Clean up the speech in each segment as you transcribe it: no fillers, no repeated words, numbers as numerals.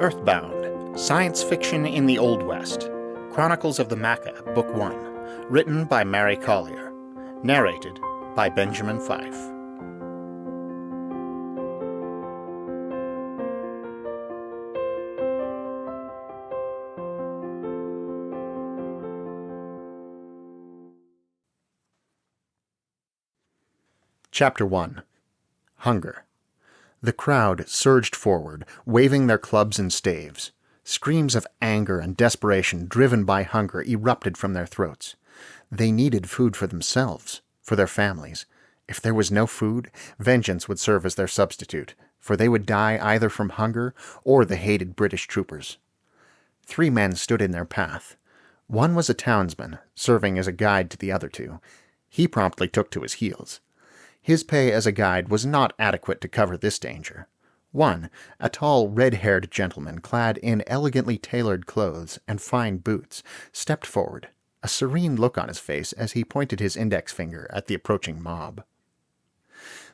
Earthbound, Science Fiction in the Old West, Chronicles of the Maca, Book 1, written by Mary Collier, narrated by Benjamin Fife. Chapter 1. Hunger. The crowd surged forward, waving their clubs and staves. Screams of anger and desperation driven by hunger erupted from their throats. They needed food for themselves, for their families. If there was no food, vengeance would serve as their substitute, for they would die either from hunger or the hated British troopers. 3 men stood in their path. One was a townsman, serving as a guide to the other 2. He promptly took to his heels. His pay as a guide was not adequate to cover this danger. One, a tall, red-haired gentleman clad in elegantly tailored clothes and fine boots, stepped forward, a serene look on his face as he pointed his index finger at the approaching mob.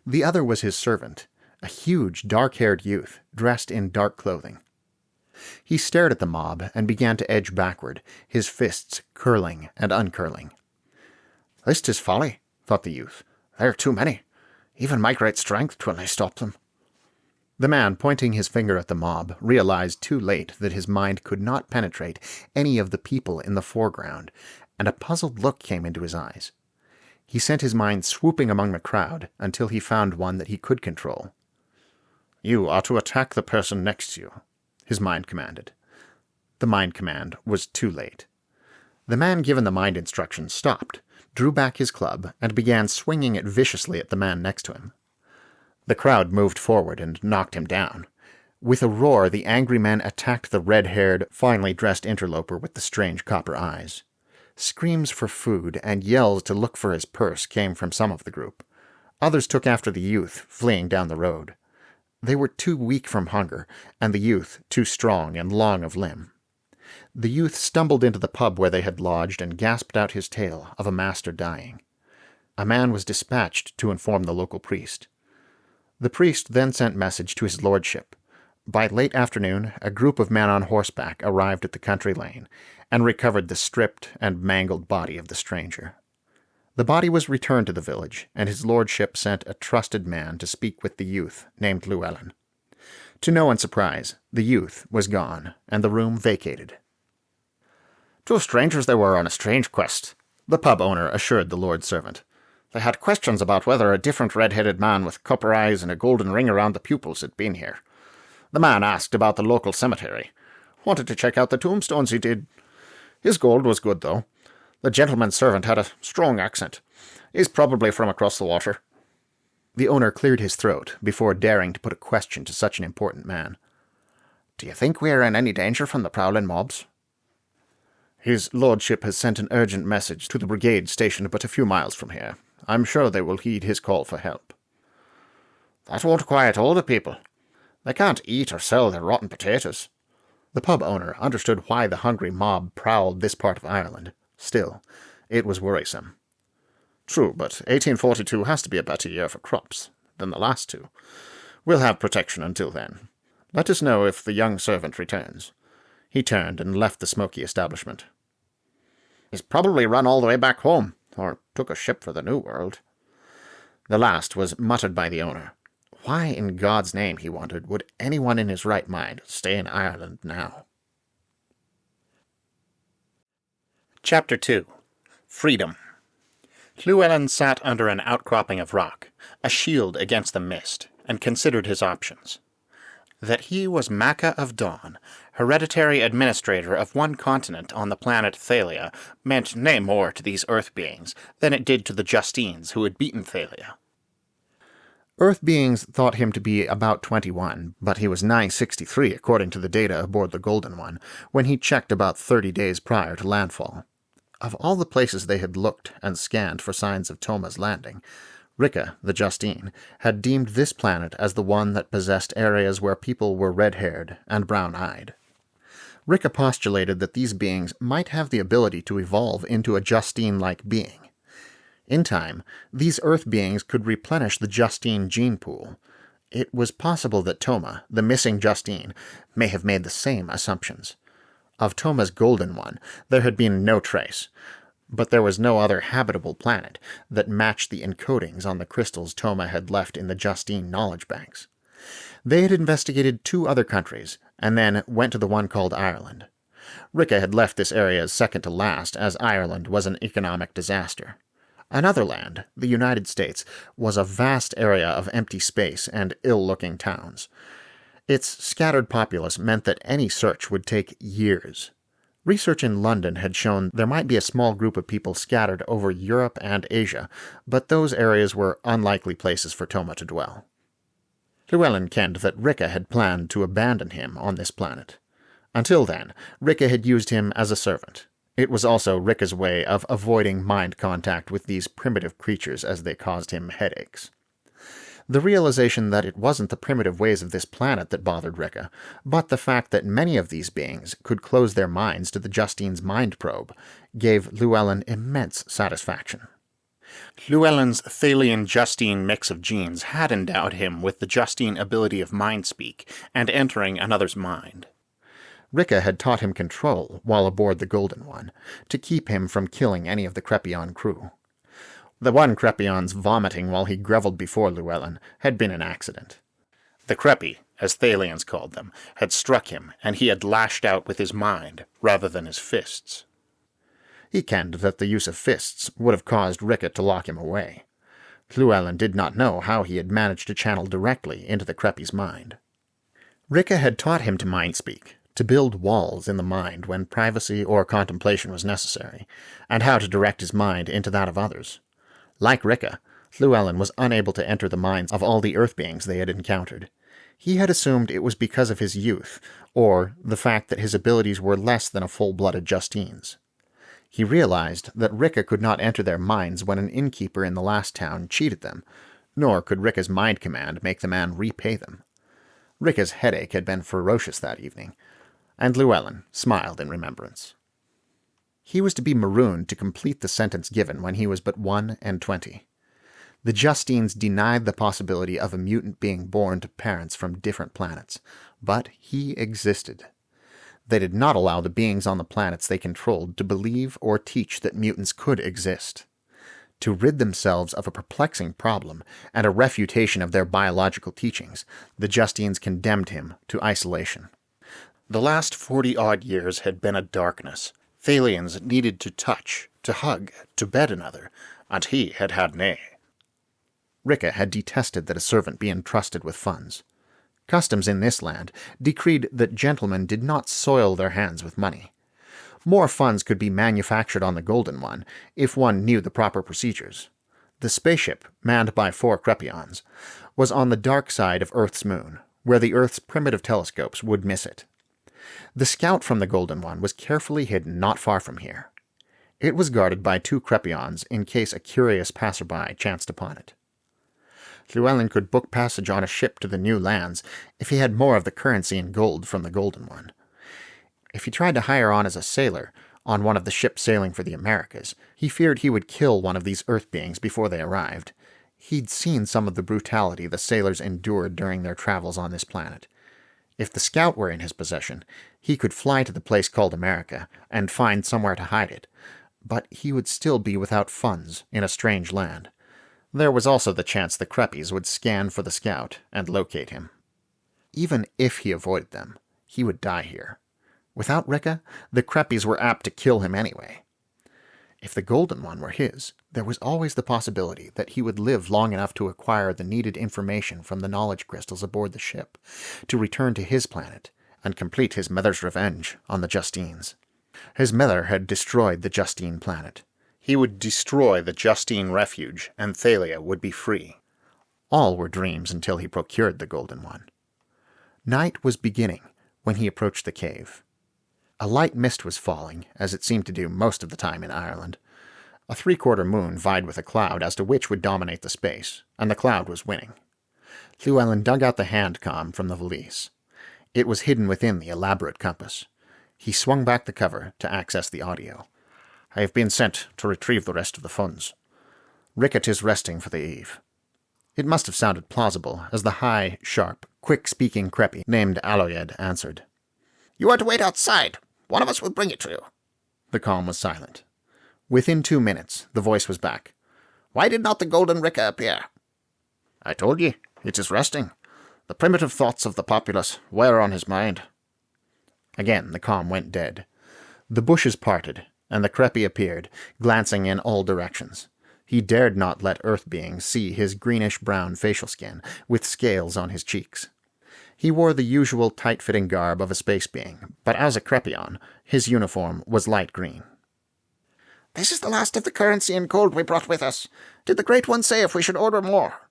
The other was his servant, a huge, dark-haired youth, dressed in dark clothing. He stared at the mob and began to edge backward, his fists curling and uncurling. "This is folly," thought the youth. "There are too many. Even my great strength will not stop them." The man, pointing his finger at the mob, realized too late that his mind could not penetrate any of the people in the foreground, and a puzzled look came into his eyes. He sent his mind swooping among the crowd until he found one that he could control. "You are to attack the person next to you," his mind commanded. The mind command was too late. The man given the mind instructions stopped, drew back his club, and began swinging it viciously at the man next to him. The crowd moved forward and knocked him down. With a roar, the angry men attacked the red-haired, finely dressed interloper with the strange copper eyes. Screams for food and yells to look for his purse came from some of the group. Others took after the youth, fleeing down the road. They were too weak from hunger, and the youth too strong and long of limb. The youth stumbled into the pub where they had lodged and gasped out his tale of a master dying. A man was dispatched to inform the local priest. The priest then sent message to his lordship. By late afternoon, a group of men on horseback arrived at the country lane and recovered the stripped and mangled body of the stranger. The body was returned to the village, and his lordship sent a trusted man to speak with the youth named Llewellyn. To no one's surprise, the youth was gone, and the room vacated. "2 strangers they were on a strange quest," the pub owner assured the lord's servant. "They had questions about whether a different red-headed man with copper eyes and a golden ring around the pupils had been here. The man asked about the local cemetery. Wanted to check out the tombstones, he did. His gold was good, though. The gentleman's servant had a strong accent. He's probably from across the water." The owner cleared his throat before daring to put a question to such an important man. "Do you think we are in any danger from the prowling mobs?" "His lordship has sent an urgent message to the brigade stationed but a few miles from here. I'm sure they will heed his call for help." "That won't quiet all the people. They can't eat or sell their rotten potatoes." The pub owner understood why the hungry mob prowled this part of Ireland. Still, it was worrisome. "True, but 1842 has to be a better year for crops than the last 2. We'll have protection until then. Let us know if the young servant returns." He turned and left the smoky establishment. "He's probably run all the way back home, or took a ship for the New World." The last was muttered by the owner. Why in God's name, he wondered, would anyone in his right mind stay in Ireland now? Chapter 2. Freedom. Llewellyn sat under an outcropping of rock, a shield against the mist, and considered his options. That he was Maca of Dawn, hereditary administrator of one continent on the planet Thalia, meant nay more to these Earth beings than it did to the Justines who had beaten Thalia. Earth beings thought him to be about 21, but he was nigh 63 according to the data aboard the Golden One, when he checked about 30 days prior to landfall. Of all the places they had looked and scanned for signs of Toma's landing, Ricca, the Justine, had deemed this planet as the one that possessed areas where people were red-haired and brown-eyed. Ricca postulated that these beings might have the ability to evolve into a Justine-like being. In time, these Earth beings could replenish the Justine gene pool. It was possible that Toma, the missing Justine, may have made the same assumptions. Of Toma's Golden One, there had been no trace, but there was no other habitable planet that matched the encodings on the crystals Toma had left in the Justine knowledge banks. They had investigated 2 other countries, and then went to the one called Ireland. Ricca had left this area as second to last, as Ireland was an economic disaster. Another land, the United States, was a vast area of empty space and ill-looking towns. Its scattered populace meant that any search would take years. Research in London had shown there might be a small group of people scattered over Europe and Asia, but those areas were unlikely places for Toma to dwell. Llewellyn kenned that Ricca had planned to abandon him on this planet. Until then, Ricca had used him as a servant. It was also Ricca's way of avoiding mind contact with these primitive creatures as they caused him headaches. The realization that it wasn't the primitive ways of this planet that bothered Ricca, but the fact that many of these beings could close their minds to the Justine's mind probe, gave Llewellyn immense satisfaction. Llewellyn's Thalian-Justine mix of genes had endowed him with the Justine ability of mind-speak and entering another's mind. Ricca had taught him control while aboard the Golden One, to keep him from killing any of the Crepion crew. The one Crepion's vomiting while he grovelled before Llewellyn had been an accident. The Crepi, as Thalians called them, had struck him, and he had lashed out with his mind rather than his fists. He kenned that the use of fists would have caused Ricca to lock him away. Llewellyn did not know how he had managed to channel directly into the Crepi's mind. Ricca had taught him to mind-speak, to build walls in the mind when privacy or contemplation was necessary, and how to direct his mind into that of others. Like Ricca, Llewellyn was unable to enter the minds of all the Earth beings they had encountered. He had assumed it was because of his youth, or the fact that his abilities were less than a full-blooded Justine's. He realized that Ricca could not enter their minds when an innkeeper in the last town cheated them, nor could Ricca's mind command make the man repay them. Ricca's headache had been ferocious that evening, and Llewellyn smiled in remembrance. He was to be marooned to complete the sentence given when he was but 21. The Justines denied the possibility of a mutant being born to parents from different planets, but he existed. They did not allow the beings on the planets they controlled to believe or teach that mutants could exist. To rid themselves of a perplexing problem and a refutation of their biological teachings, the Justines condemned him to isolation. The last 40-odd years had been a darkness. Thalians needed to touch, to hug, to bed another, and he had had nay. Ricca had detested that a servant be entrusted with funds. Customs in this land decreed that gentlemen did not soil their hands with money. More funds could be manufactured on the Golden One if one knew the proper procedures. The spaceship, manned by 4 Crepions, was on the dark side of Earth's moon, where the Earth's primitive telescopes would miss it. The scout from the Golden One was carefully hidden not far from here. It was guarded by 2 Crepions in case a curious passerby chanced upon it. Llewellyn could book passage on a ship to the new lands if he had more of the currency in gold from the Golden One. If he tried to hire on as a sailor on one of the ships sailing for the Americas, he feared he would kill one of these Earth beings before they arrived. He'd seen some of the brutality the sailors endured during their travels on this planet. If the scout were in his possession, he could fly to the place called America and find somewhere to hide it, but he would still be without funds in a strange land. There was also the chance the Crepis would scan for the scout and locate him. Even if he avoided them, he would die here. Without Ricca, the Crepis were apt to kill him anyway. If the Golden One were his, there was always the possibility that he would live long enough to acquire the needed information from the knowledge crystals aboard the ship, to return to his planet and complete his mother's revenge on the Justines. His mother had destroyed the Justine planet. He would destroy the Justine refuge, and Thalia would be free. All were dreams until he procured the Golden One. Night was beginning when he approached the cave. A light mist was falling, as it seemed to do most of the time in Ireland. A 3/4 moon vied with a cloud as to which would dominate the space, and the cloud was winning. Llewellyn dug out the hand-com from the valise. It was hidden within the elaborate compass. He swung back the cover to access the audio. "I have been sent to retrieve the rest of the funds. Rickett is resting for the eve." It must have sounded plausible, as the high, sharp, quick-speaking creppy named Aloyed answered. "You are to wait outside. One of us will bring it to you." The calm was silent. Within 2 minutes, the voice was back. "Why did not the golden Ricca appear?" "I told ye, it is resting. The primitive thoughts of the populace wear on his mind." Again the calm went dead. The bushes parted, and the creppy appeared, glancing in all directions. He dared not let Earth beings see his greenish-brown facial skin, with scales on his cheeks. He wore the usual tight-fitting garb of a space being, but as a Crepion, his uniform was light green. "This is the last of the currency and gold we brought with us. Did the Great One say if we should order more?"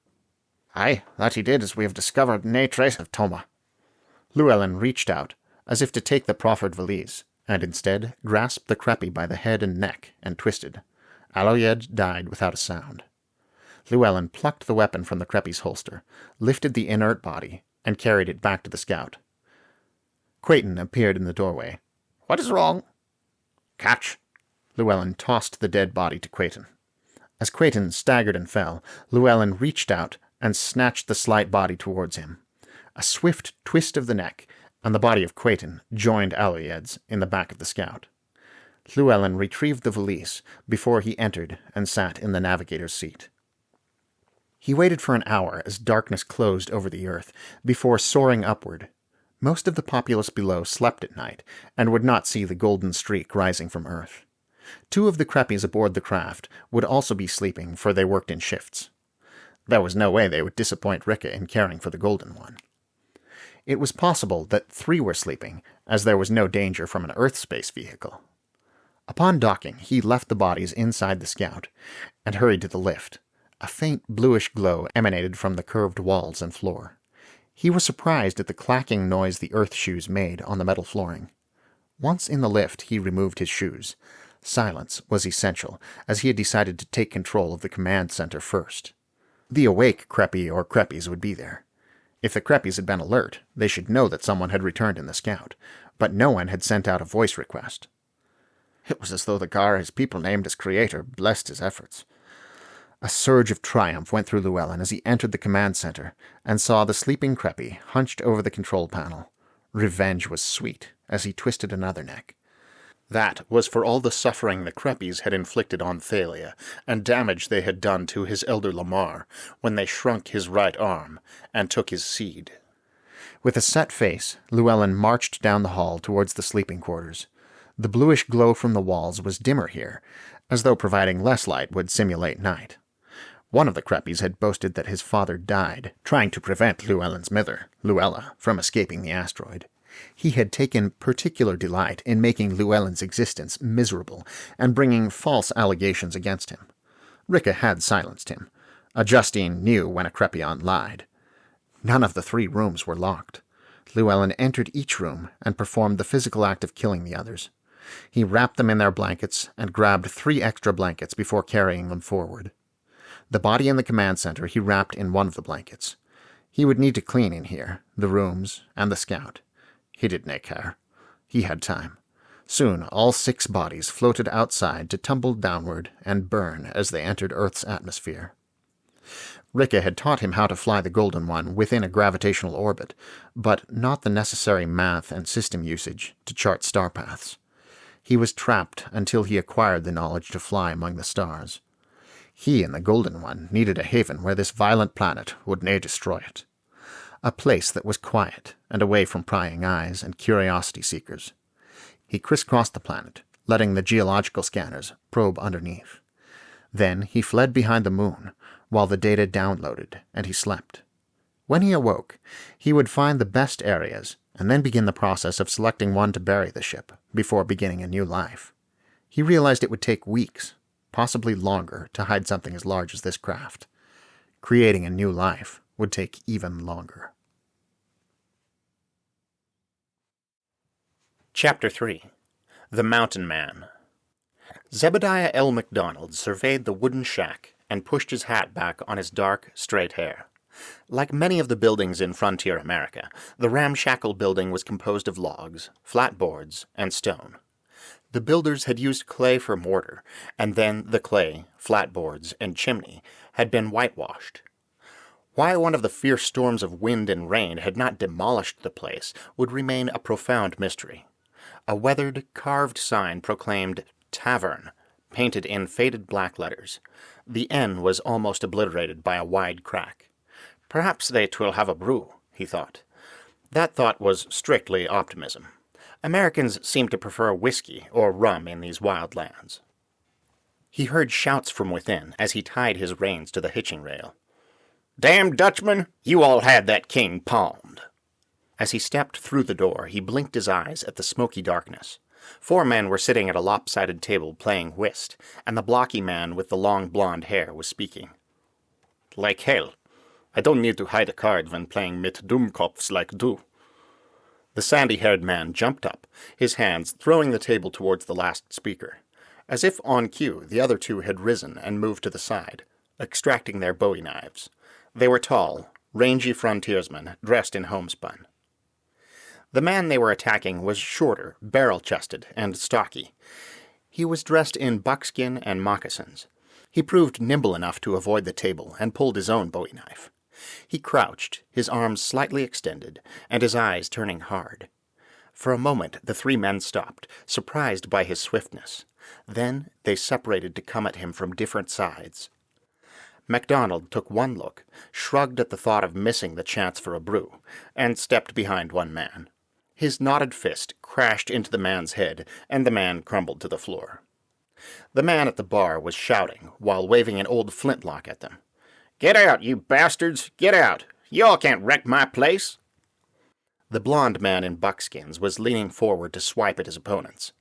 "Aye, that he did, as we have discovered nae trace of Toma." Llewellyn reached out, as if to take the proffered valise, and instead grasped the creppy by the head and neck and twisted. Aloyed died without a sound. Llewellyn plucked the weapon from the creppy's holster, lifted the inert body, and carried it back to the scout. Quayton appeared in the doorway. "What is wrong?" "Catch." Llewellyn tossed the dead body to Quayton. As Quayton staggered and fell, Llewellyn reached out and snatched the slight body towards him. A swift twist of the neck, and the body of Quayton joined Aloyed's in the back of the scout. Llewellyn retrieved the valise before he entered and sat in the navigator's seat. He waited for an hour as darkness closed over the earth before soaring upward. Most of the populace below slept at night and would not see the golden streak rising from earth. 2 of the creppies aboard the craft would also be sleeping, for they worked in shifts. There was no way they would disappoint Ricca in caring for the golden one. It was possible that 3 were sleeping, as there was no danger from an Earth space vehicle. Upon docking, he left the bodies inside the scout and hurried to the lift. A faint bluish glow emanated from the curved walls and floor. He was surprised at the clacking noise the Earth shoes made on the metal flooring. Once in the lift, he removed his shoes. Silence was essential, as he had decided to take control of the command center first. The awake creppy or creppies would be there. If the creppies had been alert, they should know that someone had returned in the scout, but no one had sent out a voice request. It was as though the Gar his people named as creator blessed his efforts. A surge of triumph went through Llewellyn as he entered the command center and saw the sleeping creppy hunched over the control panel. Revenge was sweet as he twisted another neck. That was for all the suffering the creppies had inflicted on Thalia, and damage they had done to his elder Lamar when they shrunk his right arm and took his seed. With a set face, Llewellyn marched down the hall towards the sleeping quarters. The bluish glow from the walls was dimmer here, as though providing less light would simulate night. One of the creppies had boasted that his father died, trying to prevent Llewellyn's mother, Luella, from escaping the asteroid. He had taken particular delight in making Llewellyn's existence miserable and bringing false allegations against him. Ricca had silenced him. A Justine knew when a Crepion lied. None of the 3 rooms were locked. Llewellyn entered each room and performed the physical act of killing the others. He wrapped them in their blankets and grabbed 3 extra blankets before carrying them forward. The body in the command center he wrapped in one of the blankets. He would need to clean in here, the rooms, and the scout. He did nae care. He had time. Soon all 6 bodies floated outside to tumble downward and burn as they entered Earth's atmosphere. Ricca had taught him how to fly the Golden One within a gravitational orbit, but not the necessary math and system usage to chart star paths. He was trapped until he acquired the knowledge to fly among the stars. He and the Golden One needed a haven where this violent planet would nae destroy it. A place that was quiet and away from prying eyes and curiosity seekers. He crisscrossed the planet, letting the geological scanners probe underneath. Then he fled behind the moon, while the data downloaded, and he slept. When he awoke, he would find the best areas, and then begin the process of selecting one to bury the ship, before beginning a new life. He realized it would take weeks, possibly longer, to hide something as large as this craft. Creating a new life would take even longer. Chapter 3. The Mountain Man. Zebediah L. MacDonald surveyed the wooden shack and pushed his hat back on his dark, straight hair. Like many of the buildings in frontier America, the ramshackle building was composed of logs, flat boards, and stone. The builders had used clay for mortar, and then the clay, flat boards, and chimney had been whitewashed. Why one of the fierce storms of wind and rain had not demolished the place would remain a profound mystery. A weathered, carved sign proclaimed "Tavern," painted in faded black letters. The N was almost obliterated by a wide crack. Perhaps they twill have a brew, he thought. That thought was strictly optimism. Americans seemed to prefer whiskey or rum in these wild lands. He heard shouts from within as he tied his reins to the hitching rail. "Damn Dutchman, you all had that king palmed." As he stepped through the door, he blinked his eyes at the smoky darkness. 4 men were sitting at a lopsided table playing whist, and the blocky man with the long blonde hair was speaking. "Like hell. I don't need to hide a card when playing mit Dummkopfs like du." The sandy-haired man jumped up, his hands throwing the table towards the last speaker. As if on cue, the other 2 had risen and moved to the side, extracting their bowie knives. They were tall, rangy frontiersmen dressed in homespun. The man they were attacking was shorter, barrel-chested, and stocky. He was dressed in buckskin and moccasins. He proved nimble enough to avoid the table and pulled his own bowie knife. He crouched, his arms slightly extended, and his eyes turning hard. For a moment the 3 men stopped, surprised by his swiftness. Then they separated to come at him from different sides. MacDonald took one look, shrugged at the thought of missing the chance for a brew, and stepped behind one man. His knotted fist crashed into the man's head, and the man crumbled to the floor. The man at the bar was shouting, while waving an old flintlock at them. "Get out, you bastards! Get out! You all can't wreck my place!" The blond man in buckskins was leaning forward to swipe at his opponents.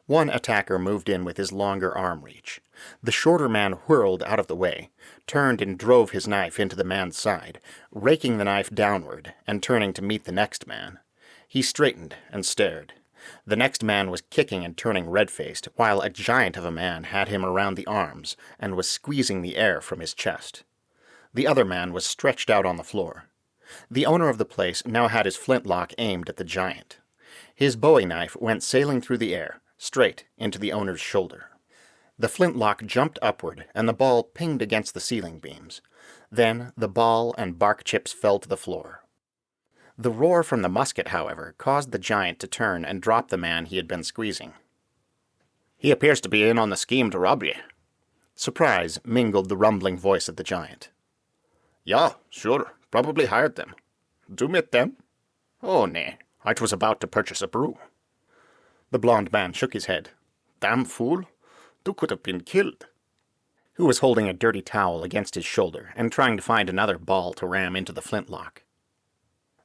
One attacker moved in with his longer arm reach. The shorter man whirled out of the way, turned and drove his knife into the man's side, raking the knife downward and turning to meet the next man. He straightened and stared. The next man was kicking and turning red-faced, while a giant of a man had him around the arms and was squeezing the air from his chest. The other man was stretched out on the floor. The owner of the place now had his flintlock aimed at the giant. His bowie knife went sailing through the air, straight into the owner's shoulder. The flintlock jumped upward, and the ball pinged against the ceiling beams. Then the ball and bark chips fell to the floor. The roar from the musket, however, caused the giant to turn and drop the man he had been squeezing. "He appears to be in on the scheme to rob ye." Surprise mingled the rumbling voice of the giant. "Ja, sure, probably hired them. Du mit them?" "Oh, nay, I was about to purchase a brew." The blond man shook his head. "Damn fool, du could have been killed." Who was holding a dirty towel against his shoulder and trying to find another ball to ram into the flintlock.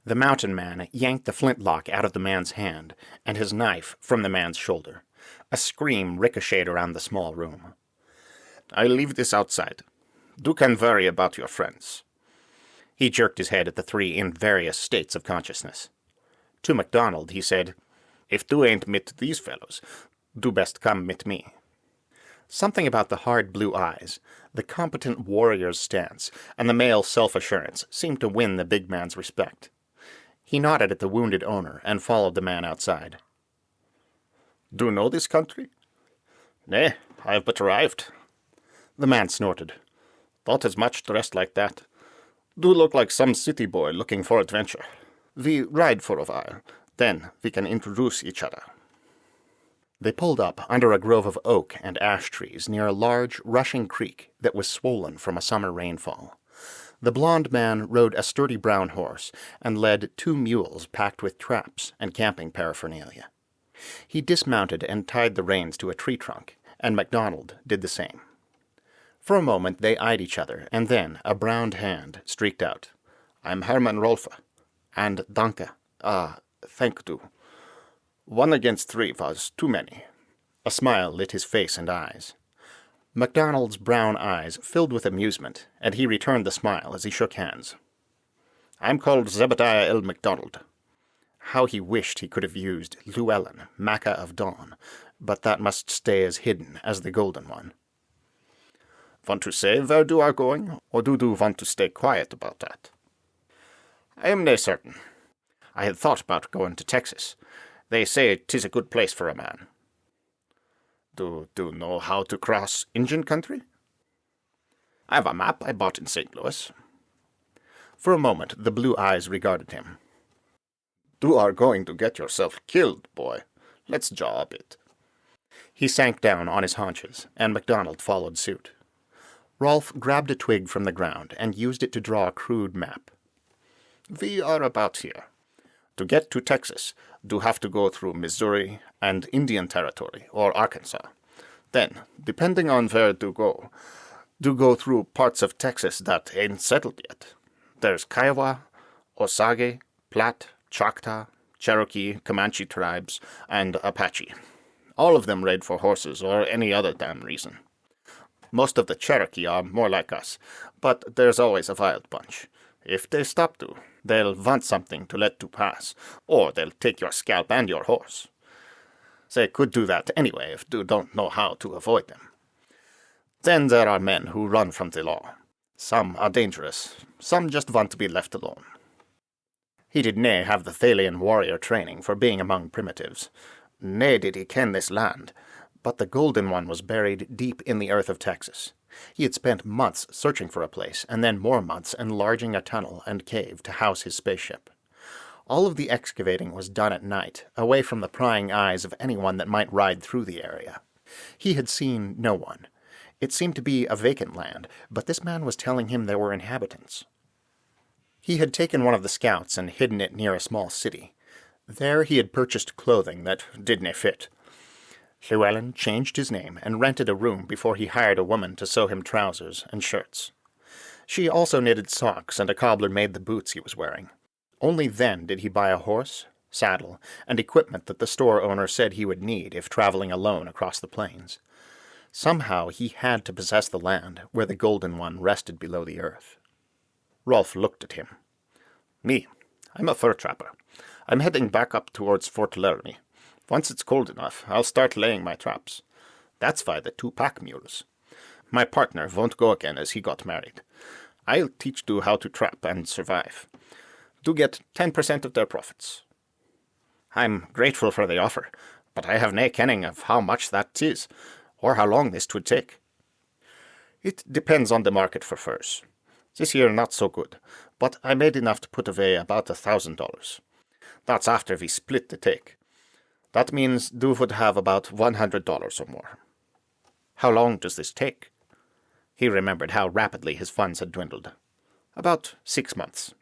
The mountain man yanked the flintlock out of the man's hand and his knife from the man's shoulder. A scream ricocheted around the small room. "I'll leave this outside. Du can worry about your friends." He jerked his head at the 3 in various states of consciousness. To MacDonald he said, "If du ain't mit these fellows, du best come mit me." Something about the hard blue eyes, the competent warrior's stance, and the male self-assurance seemed to win the big man's respect. He nodded at the wounded owner and followed the man outside. "Do you know this country?" "Nay, I have but arrived." The man snorted. "Thought as much dressed like that. Do look like some city boy looking for adventure. We ride for a while, then we can introduce each other." They pulled up under a grove of oak and ash trees near a large, rushing creek that was swollen from a summer rainfall. The blond man rode a sturdy brown horse and led 2 mules packed with traps and camping paraphernalia. He dismounted and tied the reins to a tree trunk, and MacDonald did the same. For a moment they eyed each other, and then a browned hand streaked out. "I'm Herman Rolfe, and danke. Thank du. 1 against 3 was too many." A smile lit his face and eyes. MacDonald's brown eyes filled with amusement, and he returned the smile as he shook hands. "I'm called Zebediah L. MacDonald." How he wished he could have used Llewellyn, Maca of Dawn, but that must stay as hidden as the Golden One. "Want to say where du are going, or do you want to stay quiet about that?" "I am nae certain. I had thought about going to Texas. They say 'tis a good place for a man." Do you know how to cross Injun country?" "I have a map I bought in St. Louis." For a moment, the blue eyes regarded him. "You are going to get yourself killed, boy. Let's jaw a bit." He sank down on his haunches, and MacDonald followed suit. Rolf grabbed a twig from the ground and used it to draw a crude map. "We are about here. To get to Texas, you have to go through Missouri and Indian Territory, or Arkansas. Then, depending on where you go through parts of Texas that ain't settled yet. There's Kiowa, Osage, Platte, Choctaw, Cherokee, Comanche tribes, and Apache. All of them raid for horses or any other damn reason. Most of the Cherokee are more like us, but there's always a wild bunch. If they stop you, they'll want something to let you pass, or they'll take your scalp and your horse. They could do that anyway if you don't know how to avoid them. Then there are men who run from the law. Some are dangerous, some just want to be left alone." He did nae have the Thalian warrior training for being among primitives. Nae did he ken this land, but the Golden One was buried deep in the earth of Texas. He had spent months searching for a place, and then more months enlarging a tunnel and cave to house his spaceship. All of the excavating was done at night, away from the prying eyes of anyone that might ride through the area. He had seen no one. It seemed to be a vacant land, but this man was telling him there were inhabitants. He had taken one of the scouts and hidden it near a small city. There he had purchased clothing that didn't fit. Llewellyn changed his name and rented a room before he hired a woman to sew him trousers and shirts. She also knitted socks, and a cobbler made the boots he was wearing. Only then did he buy a horse, saddle, and equipment that the store owner said he would need if traveling alone across the plains. Somehow he had to possess the land where the Golden One rested below the earth. Rolf looked at him. "Me, I'm a fur trapper. I'm heading back up towards Fort Laramie. Once it's cold enough, I'll start laying my traps. That's why the 2 pack mules. My partner won't go again as he got married. I'll teach you how to trap and survive. Do get 10% of their profits." "I'm grateful for the offer, but I have nae kenning of how much that is, or how long this would take." "It depends on the market for furs. This year not so good, but I made enough to put away about $1,000. That's after we split the take. That means you would have about $100 or more." "How long does this take?" He remembered how rapidly his funds had dwindled. "About 6 months."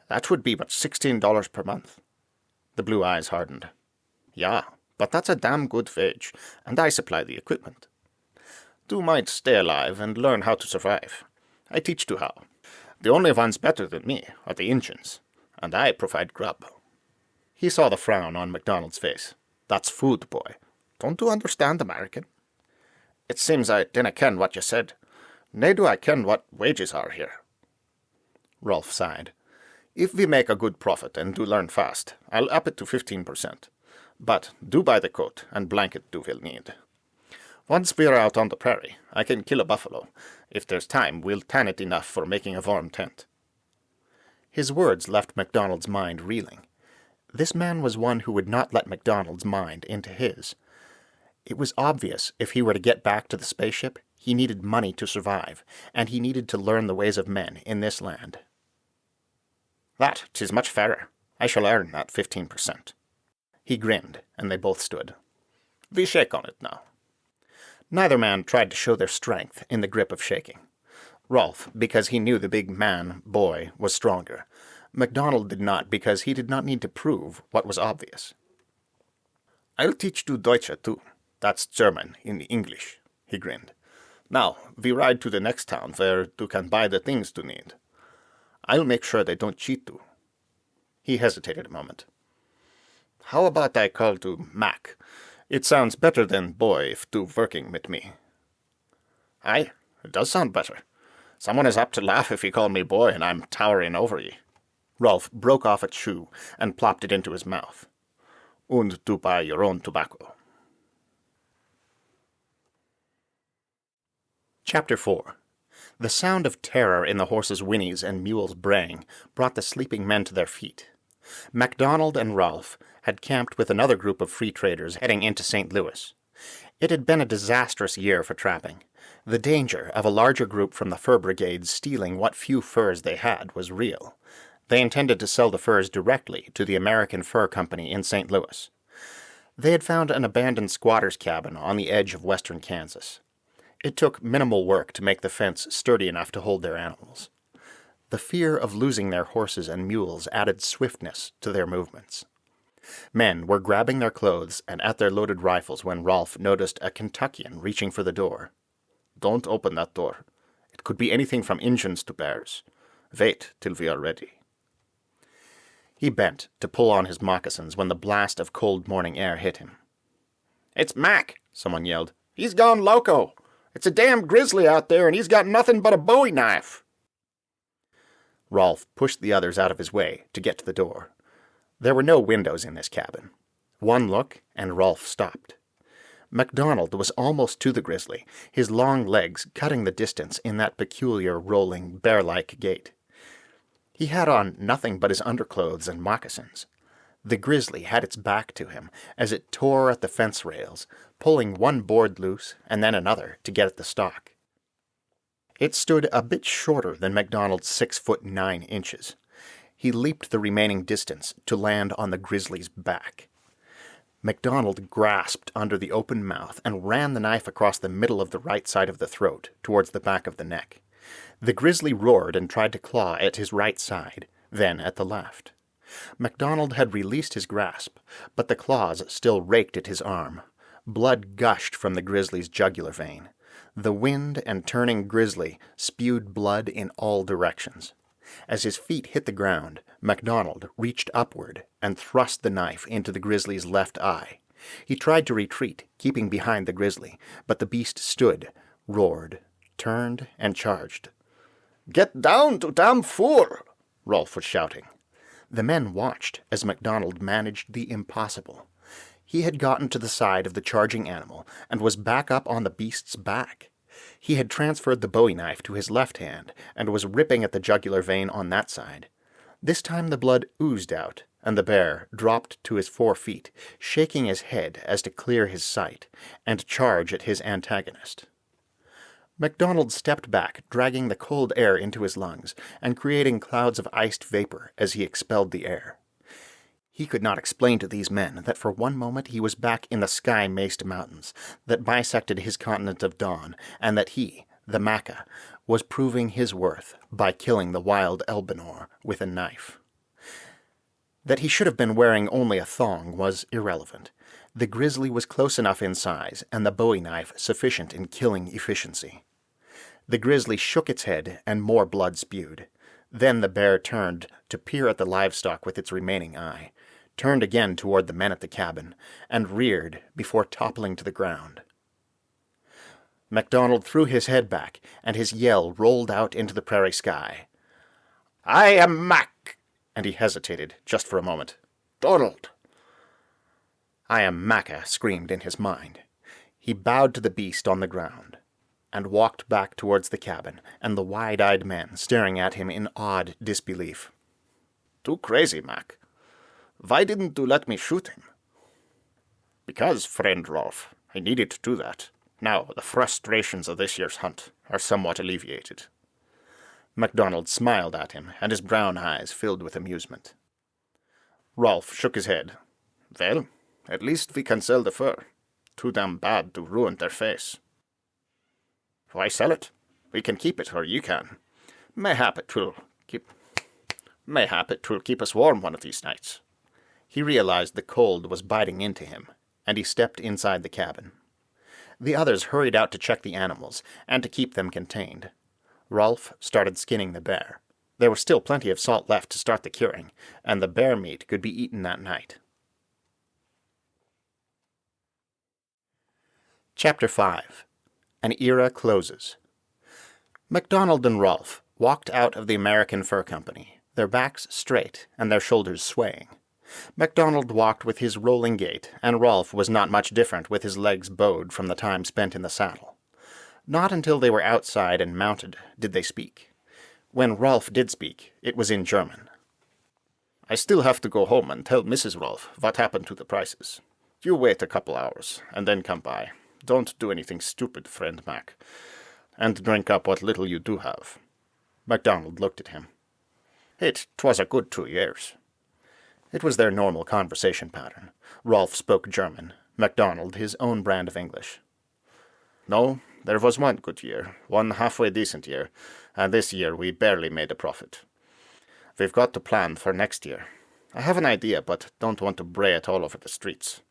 "That would be but $16 per month." The blue eyes hardened. "Yeah, but that's a damn good wage, and I supply the equipment. You might stay alive and learn how to survive. I teach you how. The only ones better than me are the Injuns, and I provide grub." He saw the frown on MacDonald's face. "That's food, boy. Don't you understand American?" "It seems I dinna ken what you said. Nae do I ken what wages are here." Rolf sighed. "If we make a good profit and do learn fast, I'll up it to 15%. But do buy the coat and blanket you will need. Once we're out on the prairie, I can kill a buffalo. If there's time, we'll tan it enough for making a warm tent." His words left MacDonald's mind reeling. This man was one who would not let MacDonald's mind into his. It was obvious if he were to get back to the spaceship, he needed money to survive, and he needed to learn the ways of men in this land. "That 'tis much fairer. I shall earn that 15%. He grinned, and they both stood. "We shake on it now." Neither man tried to show their strength in the grip of shaking. Rolf, because he knew the big boy, was stronger. MacDonald did not, because he did not need to prove what was obvious. "I'll teach you Deutsche, too. That's German in English," he grinned. "Now, we ride to the next town where you can buy the things you need. I'll make sure they don't cheat you." He hesitated a moment. "How about I call you Mac? It sounds better than boy if you working with me." "Aye, it does sound better. Someone is apt to laugh if you call me boy and I'm towering over ye." Rolf broke off a chew and plopped it into his mouth. "And to buy your own tobacco." Chapter 4. The sound of terror in the horses' whinnies and mules' braying brought the sleeping men to their feet. MacDonald and Rolf had camped with another group of free traders heading into St. Louis. It had been a disastrous year for trapping. The danger of a larger group from the fur brigade stealing what few furs they had was real. They intended to sell the furs directly to the American Fur Company in St. Louis. They had found an abandoned squatter's cabin on the edge of western Kansas. It took minimal work to make the fence sturdy enough to hold their animals. The fear of losing their horses and mules added swiftness to their movements. Men were grabbing their clothes and at their loaded rifles when Rolfe noticed a Kentuckian reaching for the door. Don't open that door. It could be anything from Injuns to bears. Wait till we are ready. He bent to pull on his moccasins when the blast of cold morning air hit him. "It's Mac," someone yelled. "He's gone loco. It's a damn grizzly out there, and he's got nothing but a bowie knife." Rolfe pushed the others out of his way to get to the door. There were no windows in this cabin. One look, and Rolfe stopped. MacDonald was almost to the grizzly, his long legs cutting the distance in that peculiar, rolling, bear-like gait. He had on nothing but his underclothes and moccasins. The grizzly had its back to him as it tore at the fence rails, pulling one board loose and then another to get at the stock. It stood a bit shorter than MacDonald's 6'9". He leaped the remaining distance to land on the grizzly's back. MacDonald grasped under the open mouth and ran the knife across the middle of the right side of the throat, towards the back of the neck. The grizzly roared and tried to claw at his right side, then at the left. MacDonald had released his grasp, but the claws still raked at his arm. Blood gushed from the grizzly's jugular vein. The wind and turning grizzly spewed blood in all directions. As his feet hit the ground, MacDonald reached upward and thrust the knife into the grizzly's left eye. He tried to retreat, keeping behind the grizzly, but the beast stood, roared, turned, and charged. "Get down, you damn fool!" Rolfe was shouting. The men watched as MacDonald managed the impossible. He had gotten to the side of the charging animal and was back up on the beast's back. He had transferred the bowie knife to his left hand and was ripping at the jugular vein on that side. This time the blood oozed out, and the bear dropped to his 4 feet, shaking his head as to clear his sight, and charge at his antagonist. MacDonald stepped back, dragging the cold air into his lungs, and creating clouds of iced vapor as he expelled the air. He could not explain to these men that for one moment he was back in the sky-maced mountains that bisected his continent of dawn, and that he, the Maca, was proving his worth by killing the wild Elbanor with a knife. That he should have been wearing only a thong was irrelevant. The grizzly was close enough in size, and the bowie knife sufficient in killing efficiency. The grizzly shook its head, and more blood spewed. Then the bear turned to peer at the livestock with its remaining eye, turned again toward the men at the cabin, and reared before toppling to the ground. MacDonald threw his head back, and his yell rolled out into the prairie sky. "I am Mac!" And he hesitated, just for a moment. "Donald!" "I am Maca," screamed in his mind. He bowed to the beast on the ground, and walked back towards the cabin, and the wide-eyed men staring at him in awed disbelief. "Too crazy, Mac. Why didn't you let me shoot him?" "Because, friend Rolfe, I needed to do that. Now the frustrations of this year's hunt are somewhat alleviated." MacDonald smiled at him, and his brown eyes filled with amusement. Rolfe shook his head. "Well, at least we can sell the fur. Too damn bad to ruin their face." "Why sell it? We can keep it, or you can. Mayhap it will keep us warm one of these nights." He realized the cold was biting into him, and he stepped inside the cabin. The others hurried out to check the animals, and to keep them contained. Rolfe started skinning the bear. There was still plenty of salt left to start the curing, and the bear meat could be eaten that night. Chapter 5. An Era Closes. MacDonald and Rolfe walked out of the American Fur Company, their backs straight and their shoulders swaying. MacDonald walked with his rolling gait, and Rolfe was not much different with his legs bowed from the time spent in the saddle. Not until they were outside and mounted did they speak. When Rolfe did speak, it was in German. "I still have to go home and tell Mrs. Rolfe what happened to the prices. You wait a couple hours, and then come by. Don't do anything stupid, friend Mac. and drink up what little you do have." MacDonald looked at him. "'Twas a good 2 years." It was their normal conversation pattern. Rolf spoke German, MacDonald his own brand of English. "No, there was one good year, one halfway decent year, and this year we barely made a profit. We've got to plan for next year. I have an idea, but don't want to bray it all over the streets.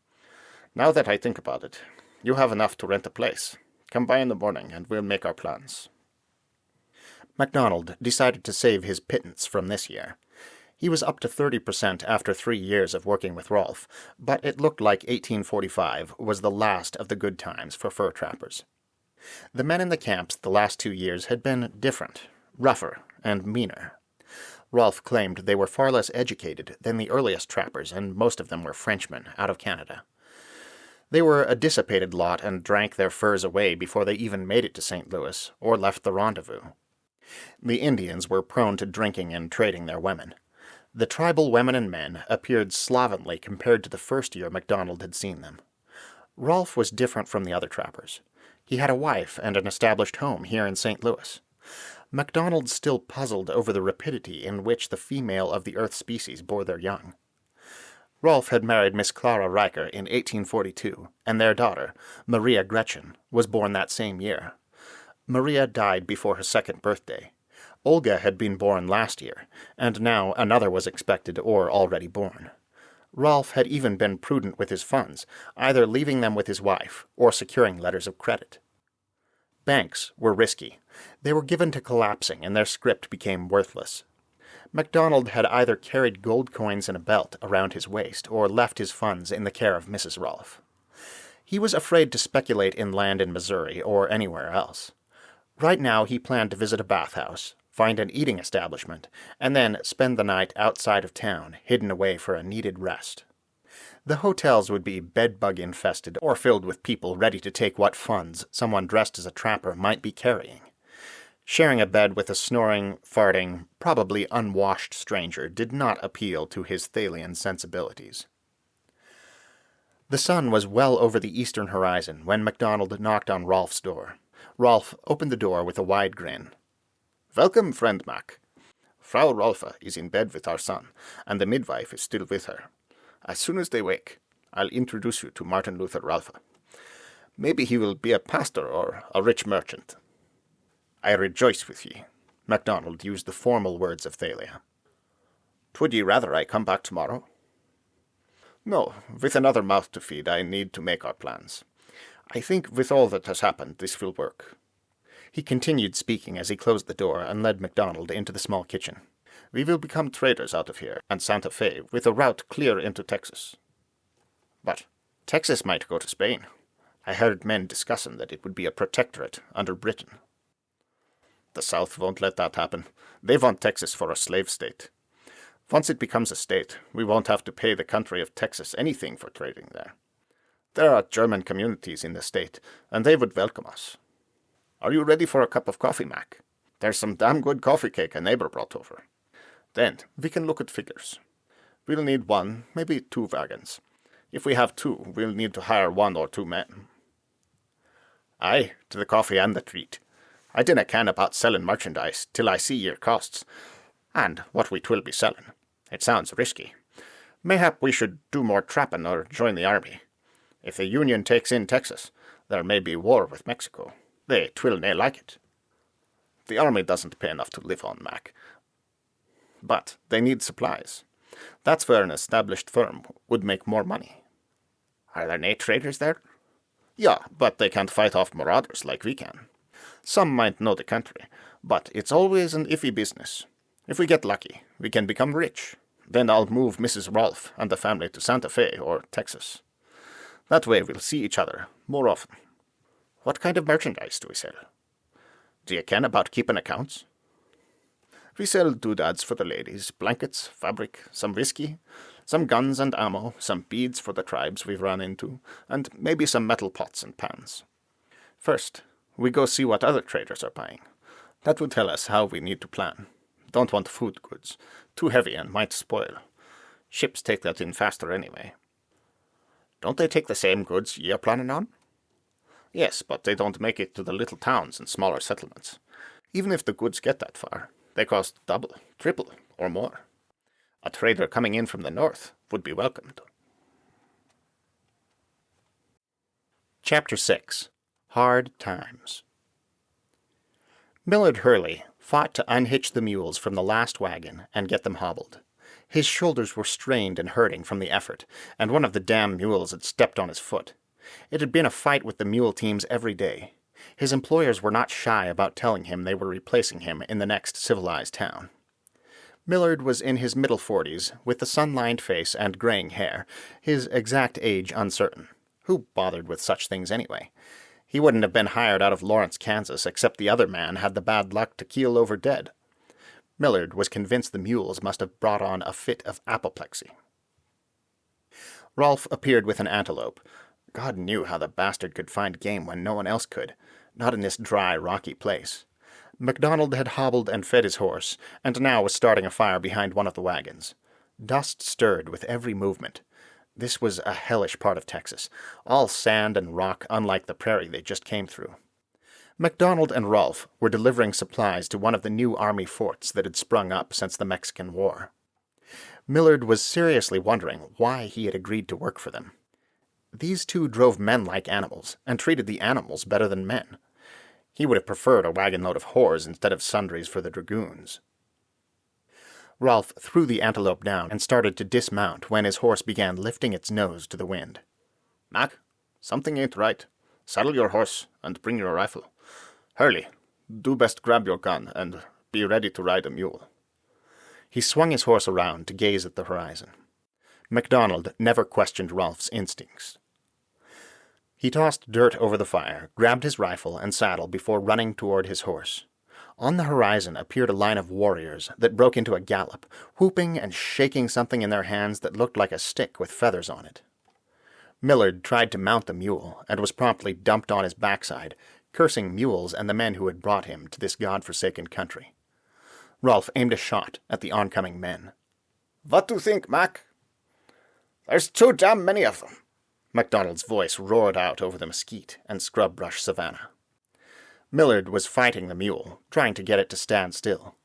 Now that I think about it, you have enough to rent a place. Come by in the morning, and we'll make our plans." MacDonald decided to save his pittance from this year. He was up to 30% after 3 years of working with Rolf, but it looked like 1845 was the last of the good times for fur trappers. The men in the camps the last 2 years had been different, rougher, and meaner. Rolf claimed they were far less educated than the earliest trappers, and most of them were Frenchmen out of Canada. They were a dissipated lot and drank their furs away before they even made it to St. Louis or left the rendezvous. The Indians were prone to drinking and trading their women. The tribal women and men appeared slovenly compared to the first year MacDonald had seen them. Rolf was different from the other trappers. He had a wife and an established home here in St. Louis. MacDonald still puzzled over the rapidity in which the female of the Earth species bore their young. Rolf had married Miss Clara Riker in 1842, and their daughter, Maria Gretchen, was born that same year. Maria died before her second birthday. Olga had been born last year, and now another was expected or already born. Rolf had even been prudent with his funds, either leaving them with his wife or securing letters of credit. Banks were risky. They were given to collapsing, and their script became worthless. MacDonald had either carried gold coins in a belt around his waist or left his funds in the care of Mrs. Rolf. He was afraid to speculate in land in Missouri or anywhere else. Right now he planned to visit a bathhouse, find an eating establishment, and then spend the night outside of town, hidden away for a needed rest. The hotels would be bed-bug infested or filled with people ready to take what funds someone dressed as a trapper might be carrying. Sharing a bed with a snoring, farting, probably unwashed stranger did not appeal to his Thalian sensibilities. The sun was well over the eastern horizon when MacDonald knocked on Rolf's door. Rolf opened the door with a wide grin. "Welcome, friend Mac. Frau Rolfa is in bed with our son, and the midwife is still with her. As soon as they wake, I'll introduce you to Martin Luther Rolfa. Maybe he will be a pastor or a rich merchant." "I rejoice with ye." MacDonald used the formal words of Thalia. "'Twould ye rather I come back tomorrow?" "No, with another mouth to feed, I need to make our plans. I think with all that has happened, this will work." He continued speaking as he closed the door and led MacDonald into the small kitchen. "We will become traders out of here and Santa Fe with a route clear into Texas." "But Texas might go to Spain. I heard men discussing that it would be a protectorate under Britain." "The South won't let that happen. They want Texas for a slave state. Once it becomes a state, we won't have to pay the country of Texas anything for trading there. There are German communities in the state, and they would welcome us. Are you ready for a cup of coffee, Mac? There's some damn good coffee cake a neighbor brought over. Then we can look at figures. We'll need 1, maybe 2 wagons. If we have 2, we'll need to hire 1 or 2 men." "Aye, to the coffee and the treat. I dinna ken about selling merchandise till I see your costs, and what we twill be selling. It sounds risky. Mayhap we should do more trapping or join the army. If the Union takes in Texas, there may be war with Mexico. They twill nae like it." "The army doesn't pay enough to live on, Mac. But they need supplies. That's where an established firm would make more money." "Are there nae traders there?" "Yeah, but they can't fight off marauders like we can. Some might know the country, but it's always an iffy business. If we get lucky, we can become rich. Then I'll move Mrs. Rolfe and the family to Santa Fe or Texas. That way we'll see each other more often." "What kind of merchandise do we sell? Do you ken about keeping accounts?" "We sell doodads for the ladies, blankets, fabric, some whiskey, some guns and ammo, some beads for the tribes we've run into, and maybe some metal pots and pans. First, we go see what other traders are buying. That will tell us how we need to plan. Don't want food goods. Too heavy and might spoil. Ships take that in faster anyway." "Don't they take the same goods ye are planning on?" Yes, but they don't make it to the little towns and smaller settlements. Even if the goods get that far, they cost double, triple, or more. A trader coming in from the north would be welcomed. Chapter 6. Hard Times. Millard Hurley fought to unhitch the mules from the last wagon and get them hobbled. His shoulders were strained and hurting from the effort, and one of the damn mules had stepped on his foot. It had been a fight with the mule teams every day. His employers were not shy about telling him they were replacing him in the next civilized town. Millard was in his middle 40s, with a sun-lined face and graying hair, his exact age uncertain. Who bothered with such things anyway? He wouldn't have been hired out of Lawrence, Kansas, except the other man had the bad luck to keel over dead. Millard was convinced the mules must have brought on a fit of apoplexy. Rolfe appeared with an antelope. God knew how the bastard could find game when no one else could, not in this dry, rocky place. MacDonald had hobbled and fed his horse, and now was starting a fire behind one of the wagons. Dust stirred with every movement. This was a hellish part of Texas, all sand and rock unlike the prairie they just came through. MacDonald and Rolfe were delivering supplies to one of the new army forts that had sprung up since the Mexican War. Millard was seriously wondering why he had agreed to work for them. These two drove men like animals, and treated the animals better than men. He would have preferred a wagon-load of whores instead of sundries for the dragoons. Rolfe threw the antelope down and started to dismount when his horse began lifting its nose to the wind. Mac, something ain't right. Saddle your horse and bring your rifle. Hurley, do best grab your gun and be ready to ride a mule. He swung his horse around to gaze at the horizon. MacDonald never questioned Rolfe's instincts. He tossed dirt over the fire, grabbed his rifle and saddle before running toward his horse. On the horizon appeared a line of warriors that broke into a gallop, whooping and shaking something in their hands that looked like a stick with feathers on it. Millard tried to mount the mule and was promptly dumped on his backside, cursing mules and the men who had brought him to this god-forsaken country. Rolfe aimed a shot at the oncoming men. What do you think, Mac? There's too damn many of them. MacDonald's voice roared out over the mesquite and scrub-brush savanna. Millard was fighting the mule, trying to get it to stand still.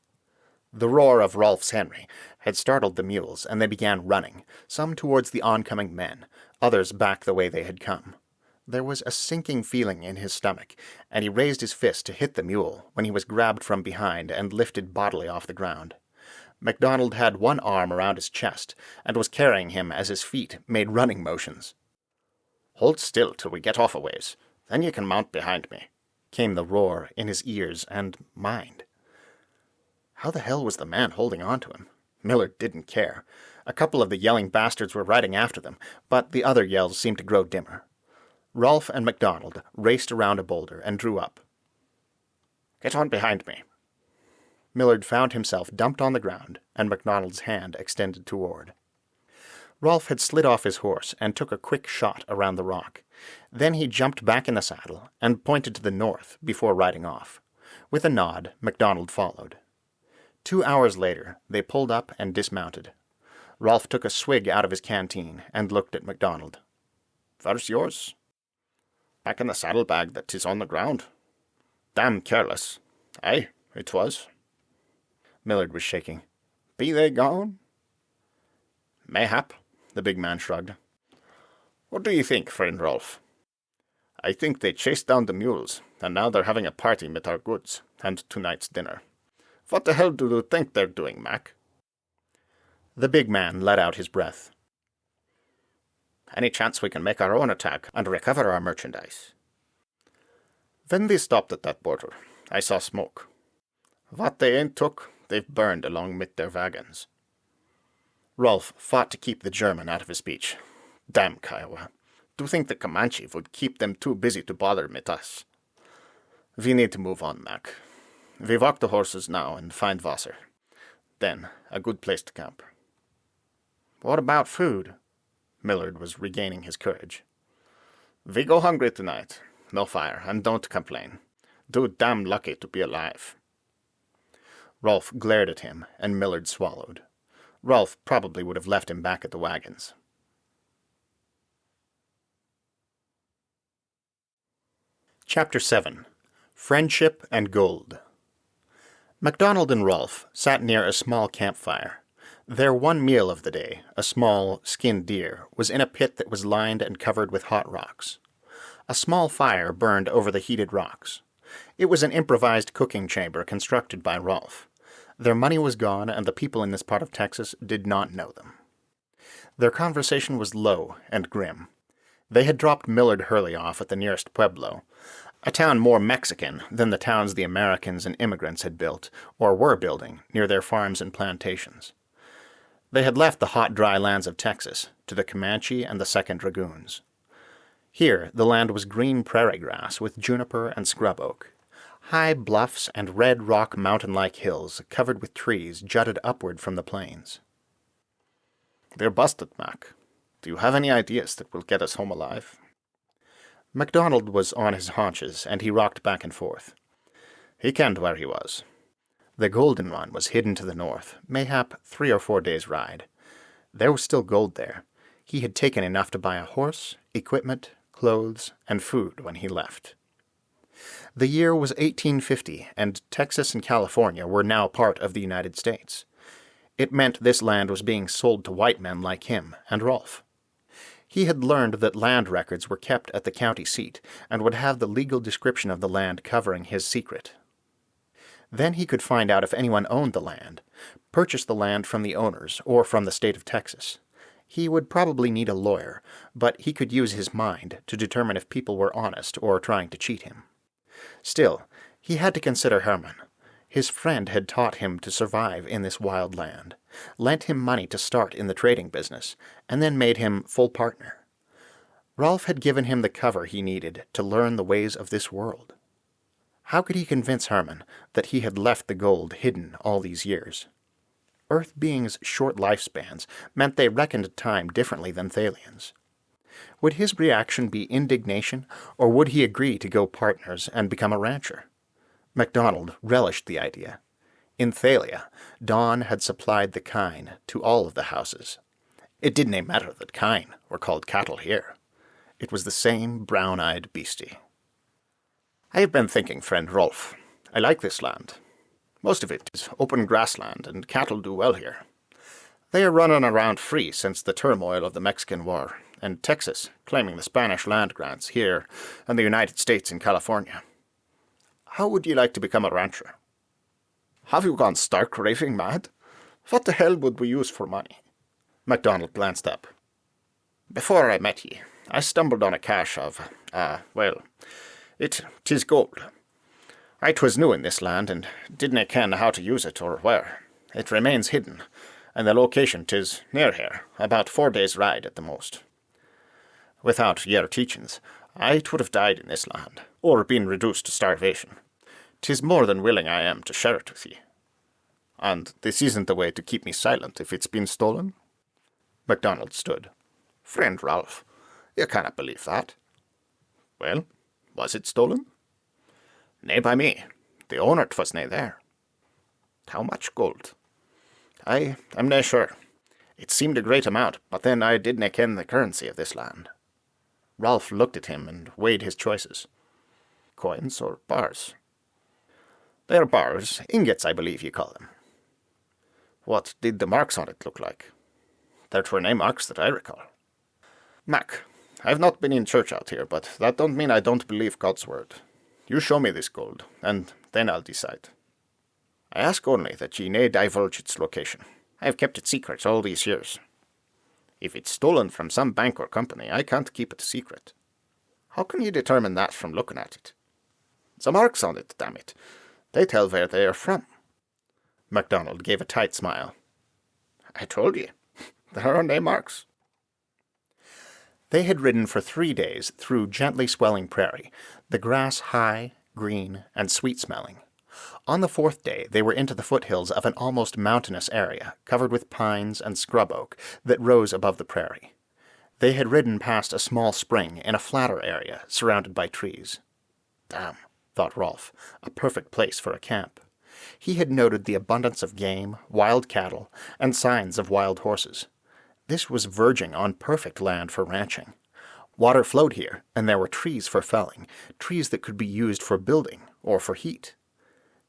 The roar of Rolfe's Henry had startled the mules, and they began running, some towards the oncoming men, others back the way they had come. There was a sinking feeling in his stomach, and he raised his fist to hit the mule when he was grabbed from behind and lifted bodily off the ground. MacDonald had one arm around his chest and was carrying him as his feet made running motions. Hold still till we get off a ways, then you can mount behind me, came the roar in his ears and mind. How the hell was the man holding on to him? Millard didn't care. A couple of the yelling bastards were riding after them, but the other yells seemed to grow dimmer. Rolfe and MacDonald raced around a boulder and drew up. Get on behind me. Millard found himself dumped on the ground, and MacDonald's hand extended toward. Rolfe had slid off his horse and took a quick shot around the rock. Then he jumped back in the saddle and pointed to the north before riding off. With a nod, MacDonald followed. 2 hours later, they pulled up and dismounted. Rolfe took a swig out of his canteen and looked at MacDonald. Where's yours? Back in the saddlebag that is on the ground. Damn careless. Aye, it was. Millard was shaking. Be they gone? Mayhap, the big man shrugged. What do you think, friend Rolfe? I think they chased down the mules, and now they're having a party with our goods, and tonight's dinner. What the hell do you think they're doing, Mac? The big man let out his breath. Any chance we can make our own attack and recover our merchandise? When we stopped at that border, I saw smoke. What they ain't took, they've burned along with their wagons. Rolfe fought to keep the German out of his speech. Damn Kiowa. Do you think the Comanche would keep them too busy to bother with us? We need to move on, Mac. We walk the horses now and find Wasser. Then, a good place to camp. What about food? Millard was regaining his courage. We go hungry tonight. No fire, and don't complain. Do damn lucky to be alive. Rolfe glared at him, and Millard swallowed. Rolfe probably would have left him back at the wagons. Chapter 7. Friendship and Gold. MacDonald and Rolfe sat near a small campfire. Their one meal of the day, a small, skinned deer, was in a pit that was lined and covered with hot rocks. A small fire burned over the heated rocks. It was an improvised cooking chamber constructed by Rolfe. Their money was gone, and the people in this part of Texas did not know them. Their conversation was low and grim. They had dropped Millard Hurley off at the nearest pueblo, a town more Mexican than the towns the Americans and immigrants had built, or were building, near their farms and plantations. They had left the hot, dry lands of Texas to the Comanche and the Second Dragoons. Here, the land was green prairie grass with juniper and scrub oak. High bluffs and red rock mountain-like hills covered with trees jutted upward from the plains. "They're busted, Mac. Do you have any ideas that will get us home alive?" MacDonald was on his haunches, and he rocked back and forth. He kenned where he was. The Golden One was hidden to the north, mayhap 3 or 4 days' ride. There was still gold there. He had taken enough to buy a horse, equipment, clothes, and food when he left. The year was 1850, and Texas and California were now part of the United States. It meant this land was being sold to white men like him and Rolfe. He had learned that land records were kept at the county seat and would have the legal description of the land covering his secret. Then he could find out if anyone owned the land, purchase the land from the owners or from the state of Texas. He would probably need a lawyer, but he could use his mind to determine if people were honest or trying to cheat him. Still, he had to consider Herman. His friend had taught him to survive in this wild land, lent him money to start in the trading business, and then made him full partner. Rolfe had given him the cover he needed to learn the ways of this world. How could he convince Herman that he had left the gold hidden all these years? Earth beings' short lifespans meant they reckoned time differently than Thalians. Would his reaction be indignation, or would he agree to go partners and become a rancher? MacDonald relished the idea. In Thalia, Don had supplied the kine to all of the houses. It didn't matter that kine were called cattle here. It was the same brown-eyed beastie. "I have been thinking, friend Rolfe. I like this land. Most of it is open grassland, and cattle do well here. They are running around free since the turmoil of the Mexican War, and Texas claiming the Spanish land grants here and the United States in California. How would you like to become a rancher?" "Have you gone stark raving mad? What the hell would we use for money?" MacDonald glanced up. "Before I met ye, I stumbled on a cache of, tis gold. I 'twas new in this land, and didna ken how to use it or where. It remains hidden, and the location 'tis near here, about 4 days' ride at the most. Without yer teachings, I 'twould have died in this land, or been reduced to starvation. 'Tis more than willing I am to share it with ye. And this isn't the way to keep me silent if it's been stolen?" MacDonald stood. "Friend Rolfe, you cannot believe that." "Well, was it stolen?" "Nae by me. The owner 'twas nae there." "How much gold?" "I'm nae sure. It seemed a great amount, but then I didna ken the currency of this land." Rolfe looked at him and weighed his choices. "Coins or bars?" "They're bars, ingots, I believe you call them." "What did the marks on it look like?" "There were nae marks that I recall." "Mac, I've not been in church out here, but that don't mean I don't believe God's word. You show me this gold, and then I'll decide. I ask only that ye nae divulge its location. I have kept it secret all these years. If it's stolen from some bank or company, I can't keep it a secret." "How can you determine that from looking at it?" "The marks on it, damn it. They tell where they are from." MacDonald gave a tight smile. "I told ye. There are nae marks." They had ridden for 3 days through gently swelling prairie, the grass high, green, and sweet-smelling. On the 4th day they were into the foothills of an almost mountainous area, covered with pines and scrub oak that rose above the prairie. They had ridden past a small spring in a flatter area, surrounded by trees. Damn, thought Rolfe, a perfect place for a camp. He had noted the abundance of game, wild cattle, and signs of wild horses. This was verging on perfect land for ranching. Water flowed here, and there were trees for felling, trees that could be used for building or for heat.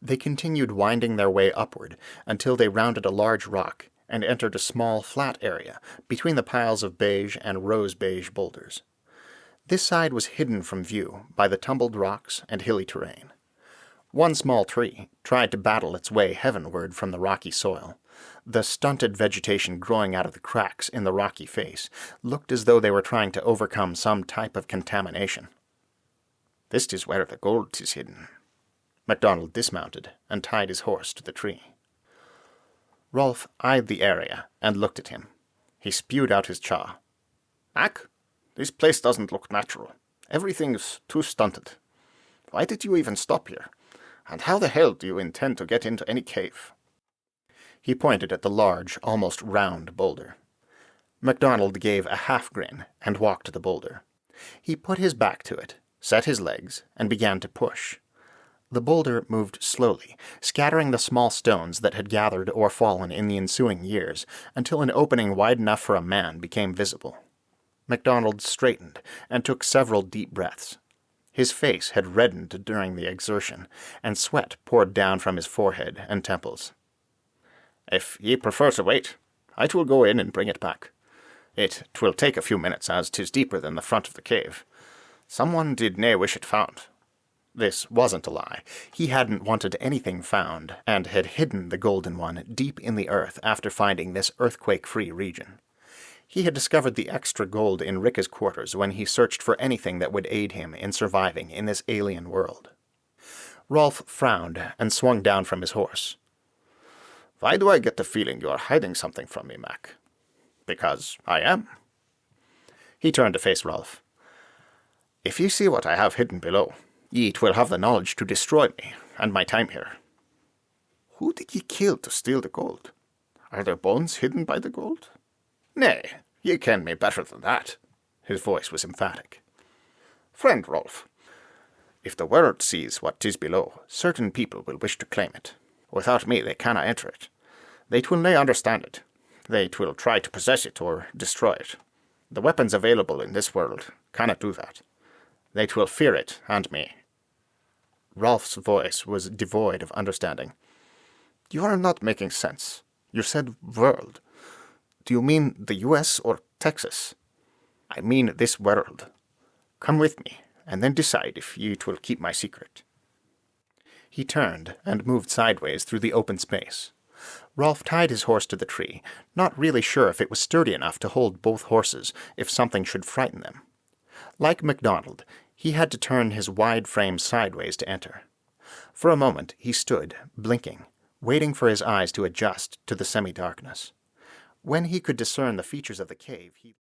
They continued winding their way upward until they rounded a large rock and entered a small, flat area between the piles of beige and rose-beige boulders. This side was hidden from view by the tumbled rocks and hilly terrain. One small tree tried to battle its way heavenward from the rocky soil. The stunted vegetation growing out of the cracks in the rocky face looked as though they were trying to overcome some type of contamination. "This is where the gold is hidden." MacDonald dismounted and tied his horse to the tree. Rolf eyed the area and looked at him. He spewed out his chaw. "Mac, this place doesn't look natural. Everything's too stunted. Why did you even stop here? And how the hell do you intend to get into any cave?" He pointed at the large, almost round boulder. MacDonald gave a half-grin and walked to the boulder. He put his back to it, set his legs, and began to push. The boulder moved slowly, scattering the small stones that had gathered or fallen in the ensuing years, until an opening wide enough for a man became visible. MacDonald straightened and took several deep breaths. His face had reddened during the exertion, and sweat poured down from his forehead and temples. "If ye prefer to wait, I will go in and bring it back. Twill take a few minutes, as 'tis deeper than the front of the cave. Someone did nae wish it found." This wasn't a lie. He hadn't wanted anything found, and had hidden the golden one deep in the earth after finding this earthquake-free region. He had discovered the extra gold in Ricka's quarters when he searched for anything that would aid him in surviving in this alien world. Rolf frowned and swung down from his horse. "Why do I get the feeling you are hiding something from me, Mac?" "Because I am." He turned to face Rolf. "If ye see what I have hidden below, ye will have the knowledge to destroy me and my time here. Who did ye kill to steal the gold? Are there bones hidden by the gold? Nay, ye ken me better than that." His voice was emphatic. "Friend Rolf, if the world sees what 'tis below, certain people will wish to claim it. Without me they canna enter it. They will nae understand it. They will try to possess it or destroy it. The weapons available in this world cannot do that. They will fear it and me." Rolf's voice was devoid of understanding. "You are not making sense. You said world. Do you mean the U.S. or Texas?" "I mean this world. Come with me, and then decide if ye will keep my secret." He turned and moved sideways through the open space. Rolf tied his horse to the tree, not really sure if it was sturdy enough to hold both horses if something should frighten them. Like MacDonald, he had to turn his wide frame sideways to enter. For a moment he stood, blinking, waiting for his eyes to adjust to the semi-darkness. When he could discern the features of the cave, he